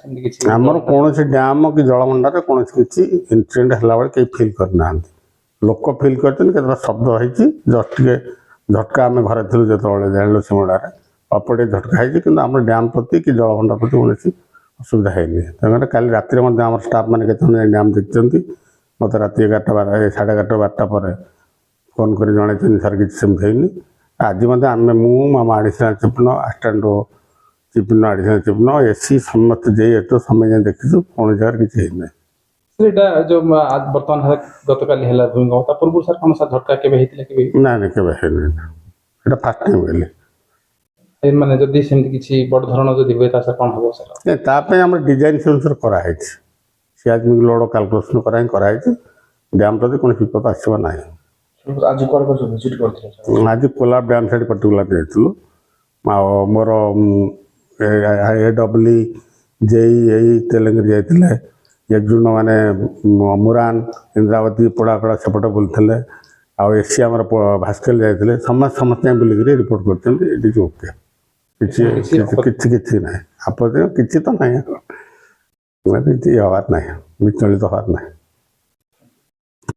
सेमती किछि आमर कौन डैम कि जलभंडार कौन किसी इनसीडेंट है बेले कहीं फिल करना लोक फिल कर शब्द होती जस्ट टे झटका आम घर थी जो जानलु सिमड़ार अपटे झटका होती कि आम डैम प्रति कि जलभंडार प्रति कौन असुविधा है तेनाली काली राति आम स्टाफ मैंने डैम देखते मत रात 11टा 12 साढ़े 11टा 12टा पर फोन कर जन सर किसी सेमती है आज आम मो आडिशनाल चिफ्न आसिस्टाट चिफ्न आडिशनाल चिफ्न एसी समस्त जे तो समय देखी कौन जगह किसी है जो बर्तमान गतकाली है भूमिकंप पूर्व सर कौन सा झटका के ना के फास्ट टाइम गले माने जदि सेमती किछि बड़ धरण जदि होय ता सर कोन हबो सर तापे हम डिजाइन से अनुसार करा है सियाजमिक लोड कैलकुलेशन कराई डैम प्रति कौन विपद आसवा ना आज विजिट करथिले आज कोलाब डैम साइड पर्टिकुलर जाइलु मोर AWE JEI तेलंगाना जाइले एकजुन माने मुरान इंद्रावती पोड़ाकड़ा सेपटे बुलते आम भास्कर जाते समस्त बुलिक रिपोर्ट कर ओके किसी ना आप किसी तो ना हबार ना विचलित हबार ना।